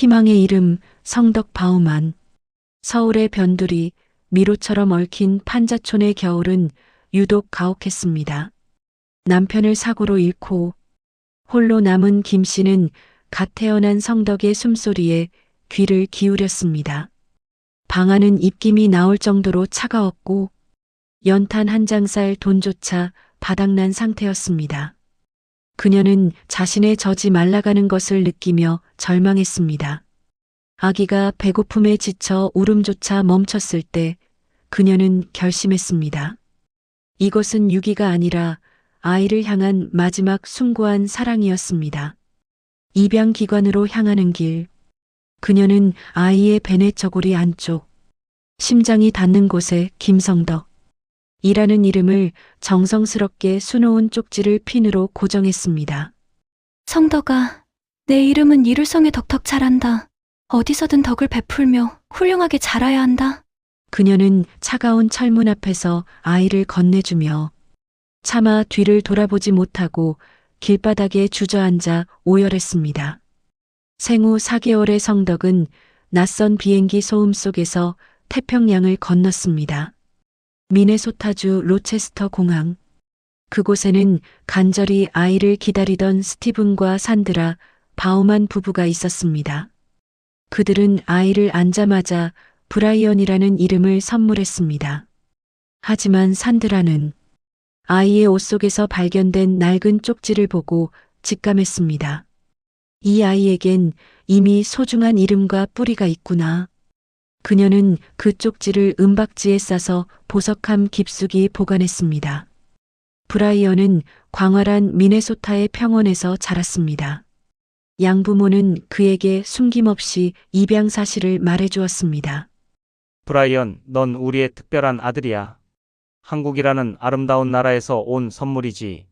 희망의 이름 성덕 바우만. 서울의 변두리, 미로처럼 얽힌 판자촌의 겨울은 유독 가혹했습니다. 남편을 사고로 잃고 홀로 남은 김 씨는 갓 태어난 성덕의 숨소리에 귀를 기울였습니다. 방 안은 입김이 나올 정도로 차가웠고 연탄 한 장 살 돈조차 바닥난 상태였습니다. 그녀는 자신의 젖이 말라가는 것을 느끼며 절망했습니다. 아기가 배고픔에 지쳐 울음조차 멈췄을 때 그녀는 결심했습니다. 이것은 유기가 아니라 아이를 향한 마지막 숭고한 사랑이었습니다. 입양기관으로 향하는 길. 그녀는 아이의 배내 저고리 안쪽, 심장이 닿는 곳에 김성덕 이라는 이름을 정성스럽게 수놓은 쪽지를 핀으로 고정했습니다. 성덕아, 내 이름은 이룰성에 덕덕 자란다. 어디서든 덕을 베풀며 훌륭하게 자라야 한다. 그녀는 차가운 철문 앞에서 아이를 건네주며 차마 뒤를 돌아보지 못하고 길바닥에 주저앉아 오열했습니다. 생후 4개월의 성덕은 낯선 비행기 소음 속에서 태평양을 건넜습니다. 미네소타주 로체스터 공항. 그곳에는 간절히 아이를 기다리던 스티븐과 산드라, 바우만 부부가 있었습니다. 그들은 아이를 안자마자 브라이언이라는 이름을 선물했습니다. 하지만 산드라는 아이의 옷 속에서 발견된 낡은 쪽지를 보고 직감했습니다. 이 아이에겐 이미 소중한 이름과 뿌리가 있구나. 그녀는 그 쪽지를 은박지에 싸서 보석함 깊숙이 보관했습니다. 브라이언은 광활한 미네소타의 평원에서 자랐습니다. 양부모는 그에게 숨김없이 입양 사실을 말해주었습니다. 브라이언, 넌 우리의 특별한 아들이야. 한국이라는 아름다운 나라에서 온 선물이지.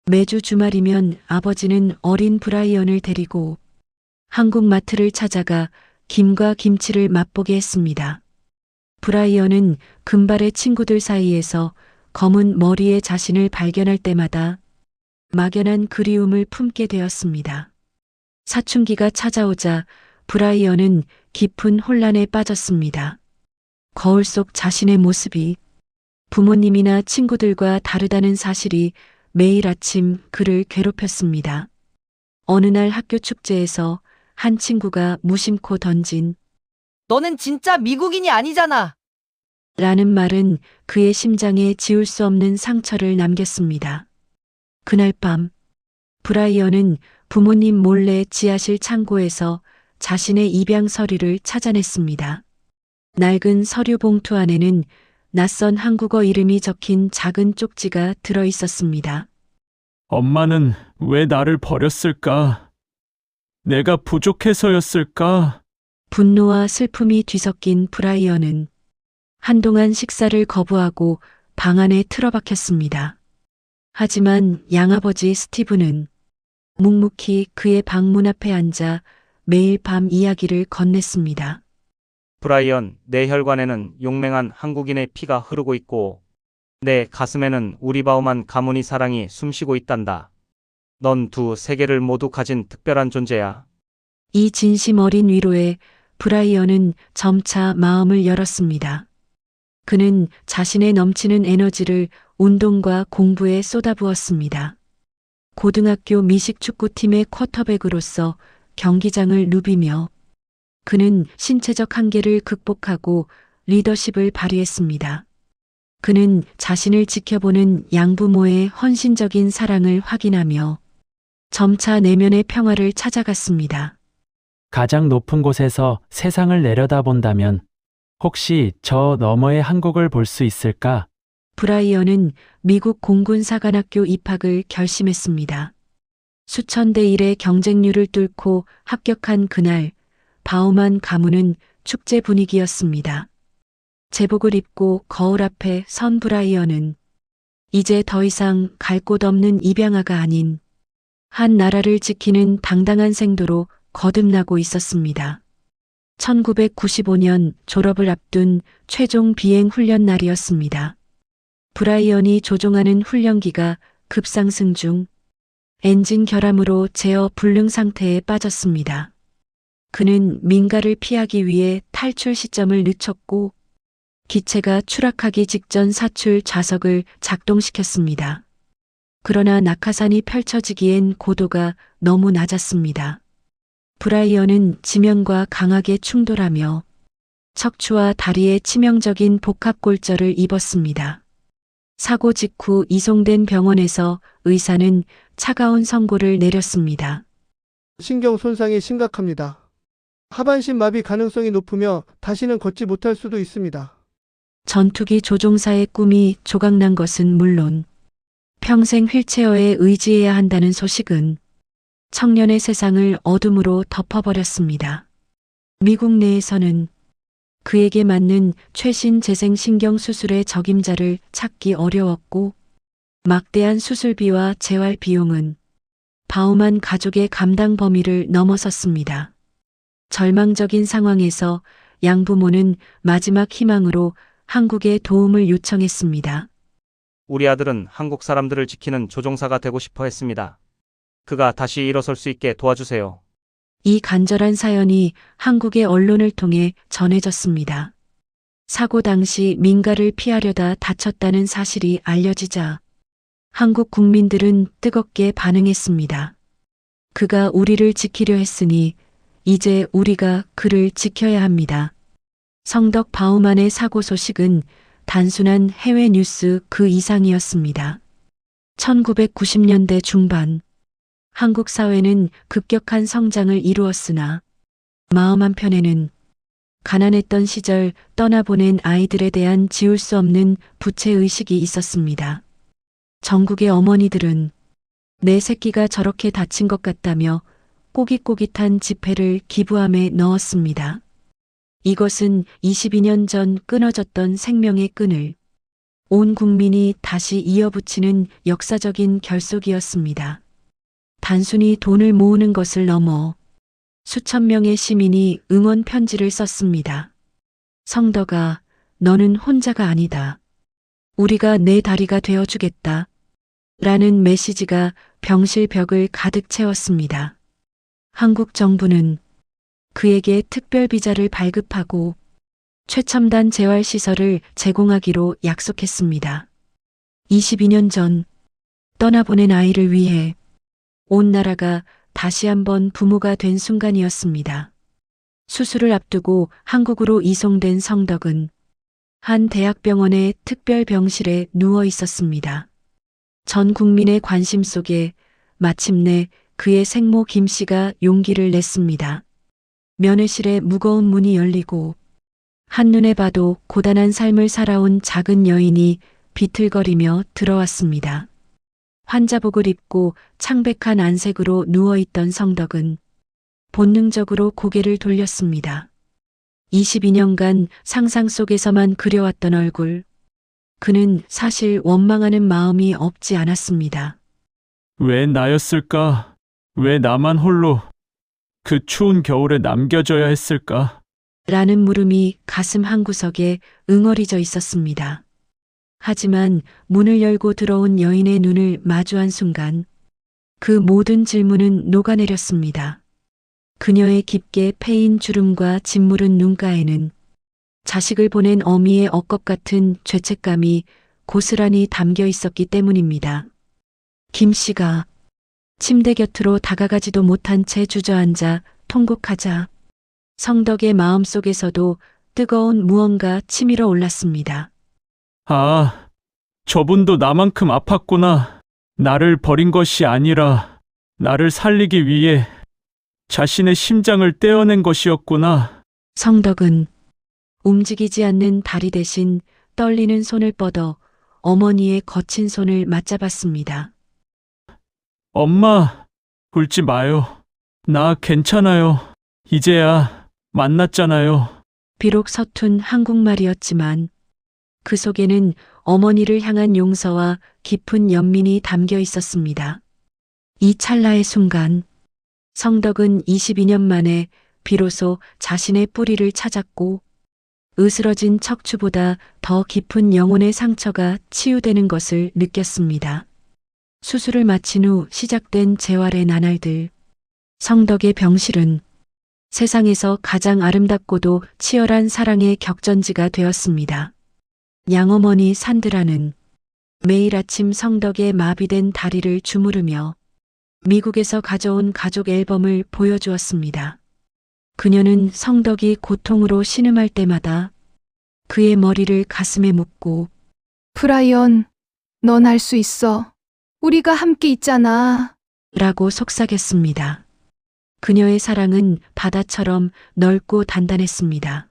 매주 주말이면 아버지는 어린 브라이언을 데리고 한국 마트를 찾아가 김과 김치를 맛보게 했습니다. 브라이언은 금발의 친구들 사이에서 검은 머리의 자신을 발견할 때마다 막연한 그리움을 품게 되었습니다. 사춘기가 찾아오자 브라이언은 깊은 혼란에 빠졌습니다. 거울 속 자신의 모습이 부모님이나 친구들과 다르다는 사실이 매일 아침 그를 괴롭혔습니다. 어느 날 학교 축제에서 한 친구가 무심코 던진 너는 진짜 미국인이 아니잖아. 라는 말은 그의 심장에 지울 수 없는 상처를 남겼습니다. 그날 밤 브라이언은 부모님 몰래 지하실 창고에서 자신의 입양 서류를 찾아냈습니다. 낡은 서류 봉투 안에는 낯선 한국어 이름이 적힌 작은 쪽지가 들어 있었습니다. 엄마는 왜 나를 버렸을까? 내가 부족해서였을까? 분노와 슬픔이 뒤섞인 브라이언은 한동안 식사를 거부하고 방 안에 틀어박혔습니다. 하지만 양아버지 스티브는 묵묵히 그의 방문 앞에 앉아 매일 밤 이야기를 건넸습니다. 브라이언, 내 혈관에는 용맹한 한국인의 피가 흐르고 있고 내 가슴에는 우리 바우만 가문의 사랑이 숨쉬고 있단다. 넌 두 세계를 모두 가진 특별한 존재야. 이 진심 어린 위로에 브라이언은 점차 마음을 열었습니다. 그는 자신의 넘치는 에너지를 운동과 공부에 쏟아부었습니다. 고등학교 미식축구팀의 쿼터백으로서 경기장을 누비며 그는 신체적 한계를 극복하고 리더십을 발휘했습니다. 그는 자신을 지켜보는 양부모의 헌신적인 사랑을 확인하며 점차 내면의 평화를 찾아갔습니다. 가장 높은 곳에서 세상을 내려다본다면 혹시 저 너머의 한국을 볼 수 있을까? 브라이언은 미국 공군사관학교 입학을 결심했습니다. 수천 대 1의 경쟁률을 뚫고 합격한 그날 바우만 가문은 축제 분위기였습니다. 제복을 입고 거울 앞에 선 브라이언은 이제 더 이상 갈 곳 없는 입양아가 아닌 한 나라를 지키는 당당한 생도로 거듭나고 있었습니다. 1995년 졸업을 앞둔 최종 비행 훈련 날이었습니다. 브라이언이 조종하는 훈련기가 급상승 중 엔진 결함으로 제어 불능 상태에 빠졌습니다. 그는 민가를 피하기 위해 탈출 시점을 늦췄고 기체가 추락하기 직전 사출 좌석을 작동시켰습니다. 그러나 낙하산이 펼쳐지기엔 고도가 너무 낮았습니다. 브라이언은 지면과 강하게 충돌하며 척추와 다리에 치명적인 복합골절을 입었습니다. 사고 직후 이송된 병원에서 의사는 차가운 선고를 내렸습니다. 신경 손상이 심각합니다. 하반신 마비 가능성이 높으며 다시는 걷지 못할 수도 있습니다. 전투기 조종사의 꿈이 조각난 것은 물론 평생 휠체어에 의지해야 한다는 소식은 청년의 세상을 어둠으로 덮어버렸습니다. 미국 내에서는 그에게 맞는 최신 재생신경 수술의 적임자를 찾기 어려웠고 막대한 수술비와 재활 비용은 바우만 가족의 감당 범위를 넘어섰습니다. 절망적인 상황에서 양부모는 마지막 희망으로 한국에 도움을 요청했습니다. 우리 아들은 한국 사람들을 지키는 조종사가 되고 싶어 했습니다. 그가 다시 일어설 수 있게 도와주세요. 이 간절한 사연이 한국의 언론을 통해 전해졌습니다. 사고 당시 민가를 피하려다 다쳤다는 사실이 알려지자 한국 국민들은 뜨겁게 반응했습니다. 그가 우리를 지키려 했으니 이제 우리가 그를 지켜야 합니다. 성덕 바우만의 사고 소식은 단순한 해외 뉴스 그 이상이었습니다. 1990년대 중반 한국 사회는 급격한 성장을 이루었으나 마음 한편에는 가난했던 시절 떠나보낸 아이들에 대한 지울 수 없는 부채의식이 있었습니다. 전국의 어머니들은 내 새끼가 저렇게 다친 것 같다며 꼬깃꼬깃한 지폐를 기부함에 넣었습니다. 이것은 22년 전 끊어졌던 생명의 끈을 온 국민이 다시 이어붙이는 역사적인 결속이었습니다. 단순히 돈을 모으는 것을 넘어 수천 명의 시민이 응원 편지를 썼습니다. 성덕아, 너는 혼자가 아니다. 우리가 내 다리가 되어주겠다. 라는 메시지가 병실 벽을 가득 채웠습니다. 한국 정부는 그에게 특별 비자를 발급하고 최첨단 재활시설을 제공하기로 약속했습니다. 22년 전 떠나보낸 아이를 위해 온 나라가 다시 한번 부모가 된 순간이었습니다. 수술을 앞두고 한국으로 이송된 성덕은 한 대학병원의 특별 병실에 누워 있었습니다. 전 국민의 관심 속에 마침내 그의 생모 김 씨가 용기를 냈습니다. 면회실의 무거운 문이 열리고 한눈에 봐도 고단한 삶을 살아온 작은 여인이 비틀거리며 들어왔습니다. 환자복을 입고 창백한 안색으로 누워있던 성덕은 본능적으로 고개를 돌렸습니다. 22년간 상상 속에서만 그려왔던 얼굴. 그는 사실 원망하는 마음이 없지 않았습니다. 왜 나였을까? 왜 나만 홀로 그 추운 겨울에 남겨져야 했을까? 라는 물음이 가슴 한구석에 응어리져 있었습니다. 하지만 문을 열고 들어온 여인의 눈을 마주한 순간 그 모든 질문은 녹아내렸습니다. 그녀의 깊게 패인 주름과 짓무른 눈가에는 자식을 보낸 어미의 억겁 같은 죄책감이 고스란히 담겨 있었기 때문입니다. 김 씨가 침대 곁으로 다가가지도 못한 채 주저앉아 통곡하자 성덕의 마음속에서도 뜨거운 무언가 치밀어 올랐습니다. 아, 저분도 나만큼 아팠구나. 나를 버린 것이 아니라 나를 살리기 위해 자신의 심장을 떼어낸 것이었구나. 성덕은 움직이지 않는 다리 대신 떨리는 손을 뻗어 어머니의 거친 손을 맞잡았습니다. 엄마, 울지 마요. 나 괜찮아요. 이제야 만났잖아요. 비록 서툰 한국말이었지만 그 속에는 어머니를 향한 용서와 깊은 연민이 담겨 있었습니다. 이 찰나의 순간 성덕은 22년 만에 비로소 자신의 뿌리를 찾았고 으스러진 척추보다 더 깊은 영혼의 상처가 치유되는 것을 느꼈습니다. 수술을 마친 후 시작된 재활의 나날들. 성덕의 병실은 세상에서 가장 아름답고도 치열한 사랑의 격전지가 되었습니다. 양어머니 산드라는 매일 아침 성덕의 마비된 다리를 주무르며 미국에서 가져온 가족 앨범을 보여주었습니다. 그녀는 성덕이 고통으로 신음할 때마다 그의 머리를 가슴에 묻고 브라이언, 넌 할 수 있어. 우리가 함께 있잖아. 라고 속삭였습니다. 그녀의 사랑은 바다처럼 넓고 단단했습니다.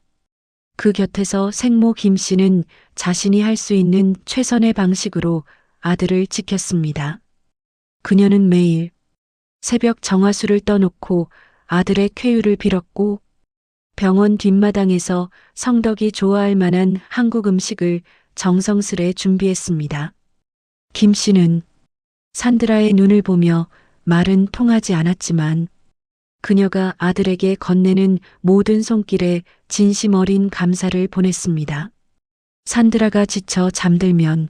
그 곁에서 생모 김 씨는 자신이 할 수 있는 최선의 방식으로 아들을 지켰습니다. 그녀는 매일 새벽 정화수를 떠놓고 아들의 쾌유를 빌었고 병원 뒷마당에서 성덕이 좋아할 만한 한국 음식을 정성스레 준비했습니다. 김 씨는 산드라의 눈을 보며 말은 통하지 않았지만 그녀가 아들에게 건네는 모든 손길에 진심 어린 감사를 보냈습니다. 산드라가 지쳐 잠들면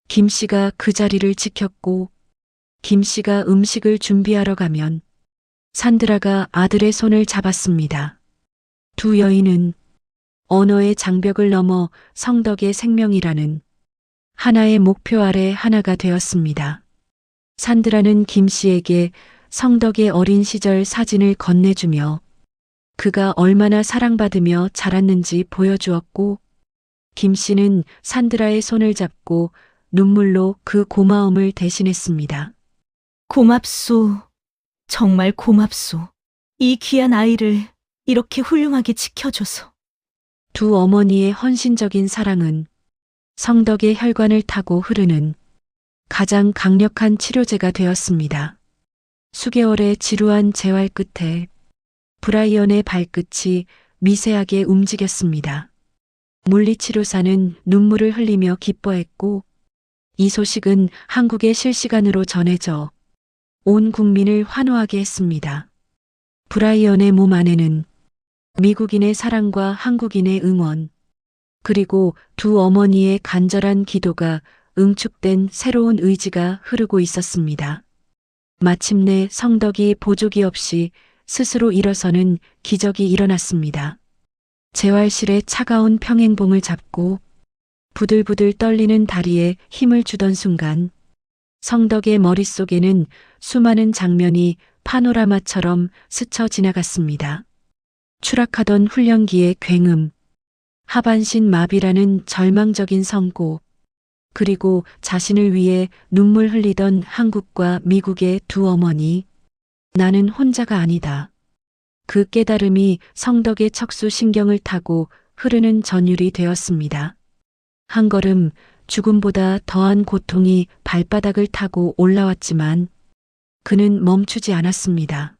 김 씨가 그 자리를 지켰고 김 씨가 음식을 준비하러 가면 산드라가 아들의 손을 잡았습니다. 두 여인은 언어의 장벽을 넘어 성덕의 생명이라는 하나의 목표 아래 하나가 되었습니다. 산드라는 김 씨에게 성덕의 어린 시절 사진을 건네주며 그가 얼마나 사랑받으며 자랐는지 보여주었고 김 씨는 산드라의 손을 잡고 눈물로 그 고마움을 대신했습니다. 고맙소. 정말 고맙소. 이 귀한 아이를 이렇게 훌륭하게 지켜줘서. 두 어머니의 헌신적인 사랑은 성덕의 혈관을 타고 흐르는 가장 강력한 치료제가 되었습니다. 수개월의 지루한 재활 끝에 브라이언의 발끝이 미세하게 움직였습니다. 물리치료사는 눈물을 흘리며 기뻐했고 이 소식은 한국에 실시간으로 전해져 온 국민을 환호하게 했습니다. 브라이언의 몸 안에는 미국인의 사랑과 한국인의 응원, 그리고 두 어머니의 간절한 기도가 응축된 새로운 의지가 흐르고 있었습니다. 마침내 성덕이 보조기 없이 스스로 일어서는 기적이 일어났습니다. 재활실의 차가운 평행봉을 잡고 부들부들 떨리는 다리에 힘을 주던 순간 성덕의 머릿속에는 수많은 장면이 파노라마처럼 스쳐 지나갔습니다. 추락하던 훈련기의 굉음, 하반신 마비라는 절망적인 선고, 그리고 자신을 위해 눈물 흘리던 한국과 미국의 두 어머니. 나는 혼자가 아니다. 그 깨달음이 성덕의 척수 신경을 타고 흐르는 전율이 되었습니다. 한 걸음 죽음보다 더한 고통이 발바닥을 타고 올라왔지만 그는 멈추지 않았습니다.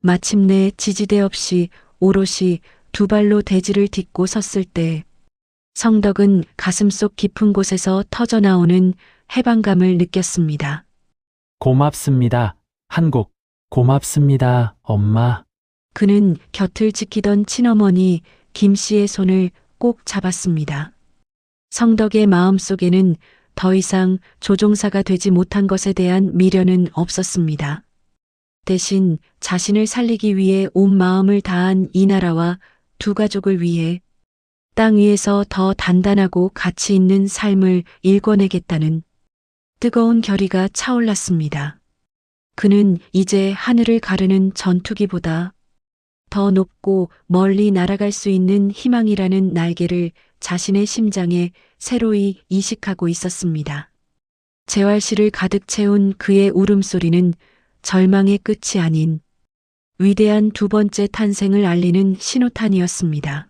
마침내 지지대 없이 오롯이 두 발로 대지를 딛고 섰을 때 성덕은 가슴속 깊은 곳에서 터져나오는 해방감을 느꼈습니다. 고맙습니다. 한국. 고맙습니다, 엄마. 그는 곁을 지키던 친어머니 김 씨의 손을 꼭 잡았습니다. 성덕의 마음속에는 더 이상 조종사가 되지 못한 것에 대한 미련은 없었습니다. 대신 자신을 살리기 위해 온 마음을 다한 이 나라와 두 가족을 위해 땅 위에서 더 단단하고 가치 있는 삶을 일궈내겠다는 뜨거운 결의가 차올랐습니다. 그는 이제 하늘을 가르는 전투기보다 더 높고 멀리 날아갈 수 있는 희망이라는 날개를 자신의 심장에 새로이 이식하고 있었습니다. 재활실을 가득 채운 그의 울음소리는 절망의 끝이 아닌 위대한 두 번째 탄생을 알리는 신호탄이었습니다.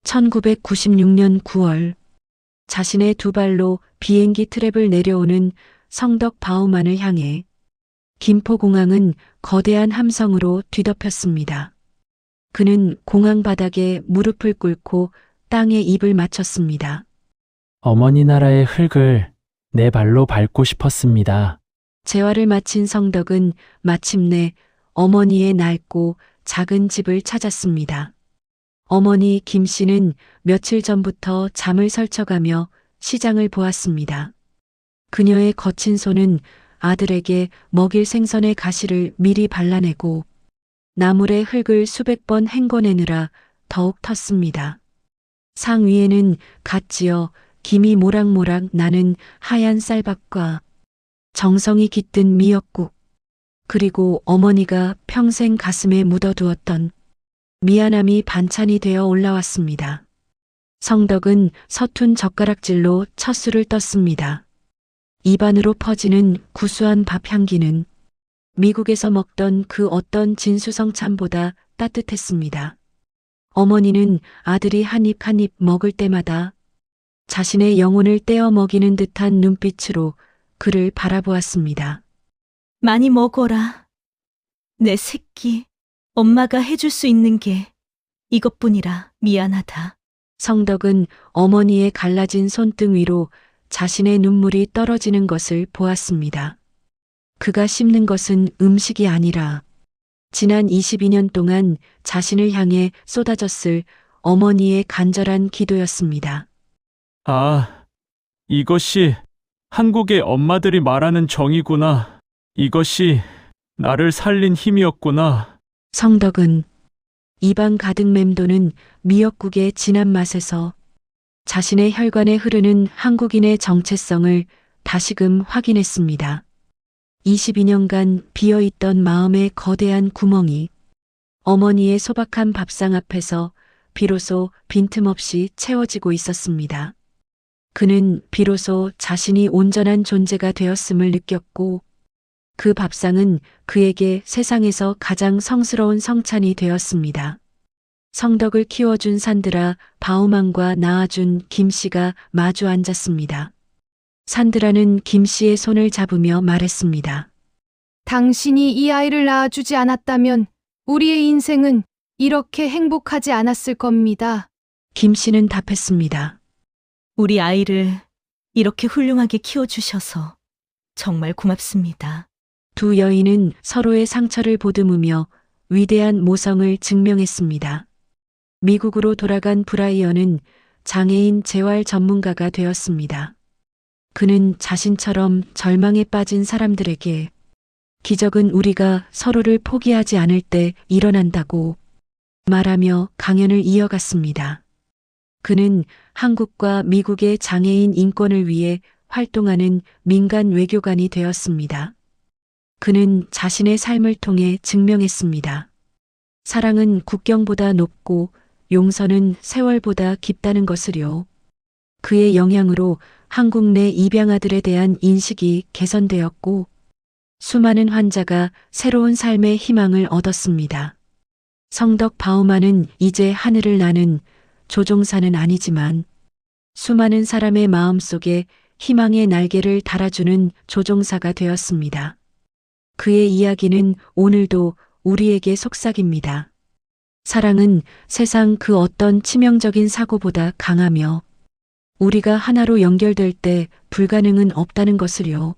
1996년 9월 자신의 두 발로 비행기 트랩을 내려오는 성덕 바우만을 향해 김포공항은 거대한 함성으로 뒤덮였습니다. 그는 공항 바닥에 무릎을 꿇고 땅에 입을 맞췄습니다. 어머니 나라의 흙을 내 발로 밟고 싶었습니다. 재활을 마친 성덕은 마침내 어머니의 낡고 작은 집을 찾았습니다. 어머니 김 씨는 며칠 전부터 잠을 설쳐가며 시장을 보았습니다. 그녀의 거친 손은 아들에게 먹일 생선의 가시를 미리 발라내고 나물의 흙을 수백 번 헹궈내느라 더욱 텄습니다. 상 위에는 갓 지어 김이 모락모락 나는 하얀 쌀밥과 정성이 깃든 미역국, 그리고 어머니가 평생 가슴에 묻어두었던 미안함이 반찬이 되어 올라왔습니다. 성덕은 서툰 젓가락질로 첫 술을 떴습니다. 입안으로 퍼지는 구수한 밥 향기는 미국에서 먹던 그 어떤 진수성찬보다 따뜻했습니다. 어머니는 아들이 한 입 한 입 먹을 때마다 자신의 영혼을 떼어 먹이는 듯한 눈빛으로 그를 바라보았습니다. 많이 먹어라. 내 새끼, 엄마가 해줄 수 있는 게 이것뿐이라 미안하다. 성덕은 어머니의 갈라진 손등 위로 자신의 눈물이 떨어지는 것을 보았습니다. 그가 씹는 것은 음식이 아니라 지난 22년 동안 자신을 향해 쏟아졌을 어머니의 간절한 기도였습니다. 아, 이것이 한국의 엄마들이 말하는 정이구나. 이것이 나를 살린 힘이었구나. 성덕은 입안 가득 맴도는 미역국의 진한 맛에서 자신의 혈관에 흐르는 한국인의 정체성을 다시금 확인했습니다. 22년간 비어있던 마음의 거대한 구멍이 어머니의 소박한 밥상 앞에서 비로소 빈틈없이 채워지고 있었습니다. 그는 비로소 자신이 온전한 존재가 되었음을 느꼈고 그 밥상은 그에게 세상에서 가장 성스러운 성찬이 되었습니다. 성덕을 키워준 산드라 바우만과 낳아준 김씨가 마주 앉았습니다. 산드라는 김씨의 손을 잡으며 말했습니다. 당신이 이 아이를 낳아주지 않았다면 우리의 인생은 이렇게 행복하지 않았을 겁니다. 김씨는 답했습니다. 우리 아이를 이렇게 훌륭하게 키워주셔서 정말 고맙습니다. 두 여인은 서로의 상처를 보듬으며 위대한 모성을 증명했습니다. 미국으로 돌아간 브라이언은 장애인 재활 전문가가 되었습니다. 그는 자신처럼 절망에 빠진 사람들에게 기적은 우리가 서로를 포기하지 않을 때 일어난다고 말하며 강연을 이어갔습니다. 그는 한국과 미국의 장애인 인권을 위해 활동하는 민간 외교관이 되었습니다. 그는 자신의 삶을 통해 증명했습니다. 사랑은 국경보다 높고 용서는 세월보다 깊다는 것을요. 그의 영향으로 한국 내 입양아들에 대한 인식이 개선되었고 수많은 환자가 새로운 삶의 희망을 얻었습니다. 성덕 바우만은 이제 하늘을 나는 조종사는 아니지만 수많은 사람의 마음속에 희망의 날개를 달아주는 조종사가 되었습니다. 그의 이야기는 오늘도 우리에게 속삭입니다. 사랑은 세상 그 어떤 치명적인 사고보다 강하며 우리가 하나로 연결될 때 불가능은 없다는 것을요.